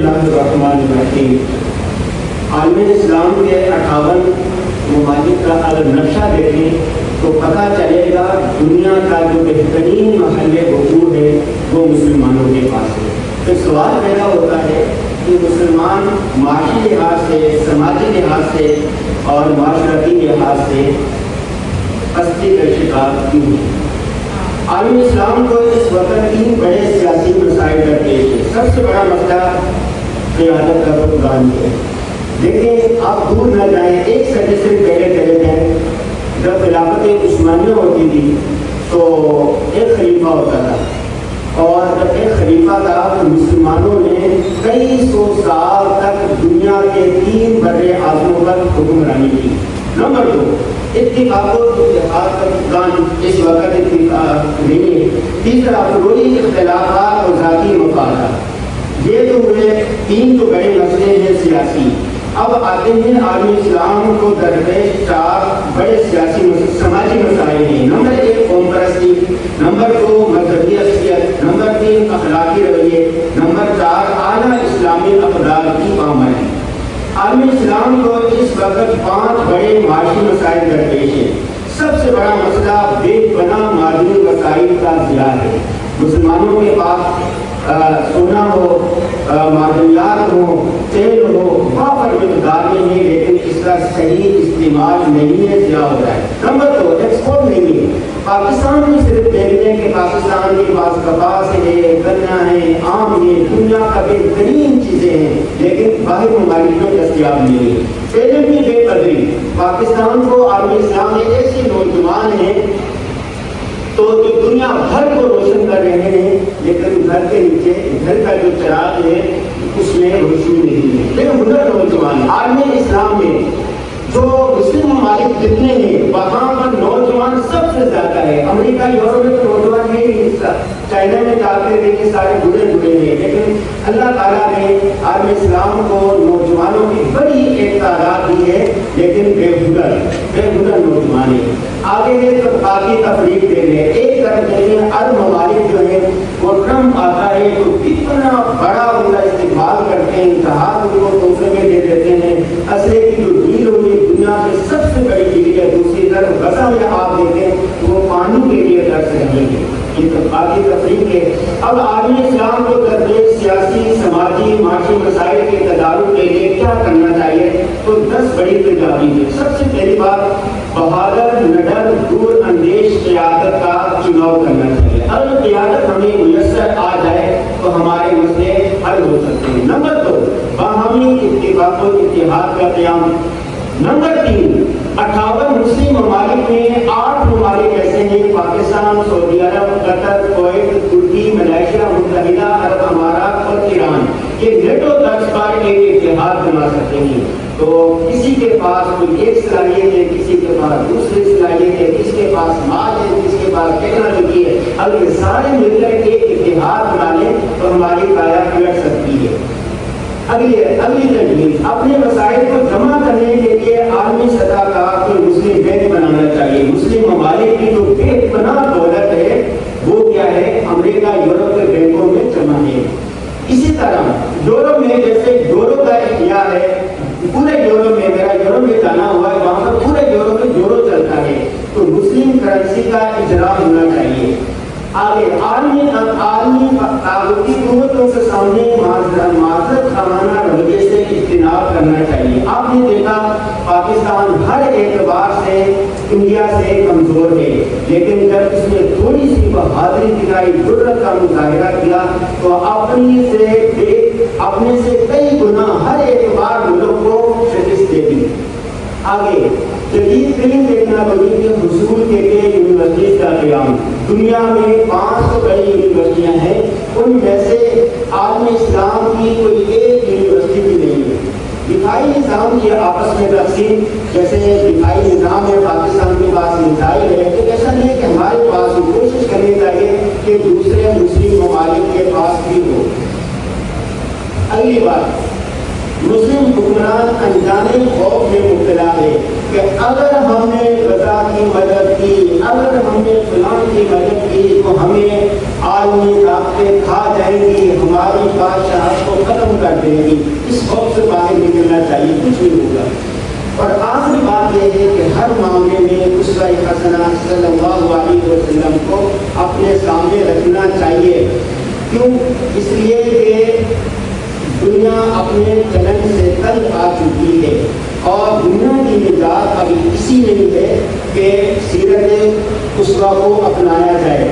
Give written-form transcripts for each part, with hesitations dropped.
اللہ الرحمن الرحیم۔ عالم اسلام کے 58 ممالک کا اگر نقشہ دیکھیں تو پتہ چلے گا دنیا کا جو بہترین محل وقوع ہے وہ مسلمانوں کے پاس ہے۔ پھر سوال پیدا ہوتا ہے کہ مسلمان معاشی لحاظ سے، سماجی لحاظ سے اور معاشرتی لحاظ سے پستی کا شکار کیوں ہے؟ عالم اسلام کو اس وقت 3 بڑے سیاسی مسائل درپیش ہے۔ سب سے بڑا مسئلہ قیادت کا فقدان ہے۔ دیکھیں آپ دور نہ جائیں، 1 صدی سے پہلے چلے جائیں، جب خلافت عثمانیہ ہوتی تھی تو ایک خلیفہ ہوتا تھا، اور جب ایک خلیفہ تھا تو مسلمانوں نے کئی 100 سال تک دنیا کے 3 بڑے اعظموں پر حکمرانی کی۔ نمبر 2، اتفاق و اتحاد کا فقدان اس وقت اتفاق نہیں ہے۔ تیسرا، فروعی اختلافات اور ذاتی مفادات۔ یہ تو ہوئے 3 تو بڑے مسئلے ہیں سیاسی۔ اب آتے ہیں عالم اسلام کو درپیش 4 بڑے سیاسی سماجی مسائل ہیں۔ نمبر 1 قوم پرستی، نمبر 2 مذہبی عصبیت، نمبر 3 اخلاقی رویے، نمبر 4 اعلیٰ اسلامی اقدار کی پامالی۔ عالم اسلام کو اس وقت 5 بڑے معاشی مسائل درپیش ہیں۔ سب سے بڑا مسئلہ بے پناہ معدنی وسائل کا ضیاع ہے۔ مسلمانوں کے پاس سونا ہو، معدنیات ہو، تیل ہو، وافر مقدار میں ہے، لیکن اس کا صحیح استعمال نہیں ہے، ضیاع ہو رہا ہے۔ نمبر 2 ایکسپورٹ نہیں ہے۔ پاکستان میں صرف دیکھتے ہیں کہ پاکستان کے پاس کپاس ہے، گنا ہے، آم ہے، دنیا کا بہترین چیزیں ہیں، لیکن باہر ممالک میں دستیاب نہیں ہے۔ پہلے بھی بے قدری، پاکستان کو عالم اسلام میں ایسے نوجوان ہیں تو جو دنیا بھر کو روشن کر رہے ہیں، لیکن گھر کے نیچے گھر کا جو چراغ ہے اس میں روشنی نہیں ہے، لیکن ہنر نوجوان۔ عالم اسلام میں جو مسلم ممالک جتنے ہیں وہاں پر نوجوان سب سے زیادہ ہے۔ امریکہ، یورپ میں تو نوجوان ہے ہی نہیں، چائنا میں جاتے دیکھیں سارے بوڑھے بوڑھے ہیں، لیکن اللہ تعالیٰ نے عالم اسلام کو نوجوانوں کی بڑی ایک تعداد دی ہے، لیکن بے ہنر نوجوان ہیں۔ آگے یہ طبقاتی تفریق دے رہے ہیں۔ ایک طرف دیکھیں عرب ممالک جو ہیں وہ ٹرمپ آتا ہے تو کتنا بڑا ان کا استقبال کرتے ہیں، جہاز ان کو تحفے میں دے دیتے ہیں، اسلحے کی جو ڈیل ہوئی دنیا کی سب سے بڑی ڈیل ہے۔ دوسری طرف غزہ میں آپ دیکھیں وہ پانی کے لیے ترس رہے ہیں۔ یہ طبقاتی تفریق ہے۔ اب عالم اسلام کو درپیش سیاسی، سماجی، معاشی مسائل کے تدارک کے لیے کیا کرنا چاہیے؟ تو 10 بڑی تجاویز ہیں۔ سب سے پہلی بات، بہادر، نڈر، دور اندیش قیادت کا چناؤ کرنا چاہیے۔ اگر قیادت ہمیں میسر آ جائے تو ہمارے مسئلے حل ہو سکتے ہیں۔ نمبر 2 باہمی اتفاق و اتحاد کا قیام۔ نمبر 3 58 مسلم ممالک میں 8 ممالک ایسے ہیں، پاکستان، سعودی عرب، قطر، کویت، ترکی، ملائیشیا، متحدہ عرب امارات اور ایران، یہ نیٹو طرز پر ایک اتحاد بنا سکتے ہیں۔ تو کسی کے پاس کوئی ایک صلاحیت ہے، کسی کے پاس دوسری صلاحیت ہے، کسی کے پاس مال ہے، کسی کے پاس ٹیکنالوجی ہے، اگر یہ سارے مل کر ایک اتحاد بنا لیں تو ہماری کایا پلٹ سکتی ہے۔ اگلی تجویز، اپنے وسائل کو جمع کرنے کے لیے عالمی سطح کا کوئی مسلم بینک بنانا چاہیے۔ مسلم ممالک کی جو بے پناہ دولت ہے وہ کیا ہے؟ امریکہ، یورپ کے بینکوں میں جمع ہے۔ اسی طرح یورپ میں جیسے یورو کا اختیار ہے، پورے یورپ میں، میرا یورپ میں جانا ہوا ہے، وہاں پر پورے یورپ میں یورو چلتا ہے، تو مسلم کرنسی کا اجرا ہونا چاہیے۔ آگے عالمی طاقتی قوتوں کے سامنے معذرت خانہ رویے سے اجتناب کرنا چاہیے۔ آپ نے دیکھا پاکستان ہر اعتبار سے انڈیا سے کمزور ہے، لیکن جب اس نے تھوڑی سی بہادری دکھائی، جرأت کا مظاہرہ کیا تو اپنے سے کئی گنا ہر اعتبار ملک کو شکست دے دی۔ آگے جدید ترین ٹیکنالوجی کے حصول کے لیے یونیورسٹی کا قیام۔ دنیا میں 500 بڑی یونیورسٹیاں ہیں، ان میں سے عالم اسلام کی کوئی ایک یونیورسٹی بھی نہیں ہے۔ دفاعی نظام کی آپس میں تقسیم، جیسے دفاعی نظام ہے، پاکستان کے پاس میزائل ہے، تو ایسا نہیں ہے کہ ہمارے پاس کوشش کرنی چاہیے کہ دوسرے مسلم ممالک کے پاس بھی ہو۔ اگلی بات، مسلم حکمران انجانے خوف میں مبتلا ہے کہ اگر ہم نے غزہ کی مدد کی، اگر ہم نے فلاں کی مدد کی تو ہمیں عالمی طاقتیں کھا جائیں گی، ہماری بادشاہت کو ختم کر دیں گی، اس خوف سے باہر نکلنا چاہیے، کچھ نہیں ہوگا۔ اور آخری بات یہ ہے کہ ہر معاملے میں اسوہ حسنہ صلی اللہ علیہ وسلم کو اپنے سامنے رکھنا چاہیے۔ کیوں؟ اس لیے کہ دنیا اپنے چلن سے تنگ آ چکی ہے اور دنیا کی نجات ابھی اسی نہیں ہے کہ سیرت اسوہ کو اپنایا جائے۔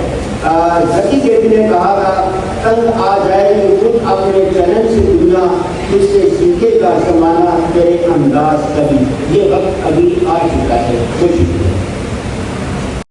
ذکی کیفی نے کہا تھا تنگ آ جائے کہ خود اپنے چلن سے دنیا اس سے سیکھے کا زمانہ تیرے انداز کبھی، یہ وقت ابھی آ چکا ہے۔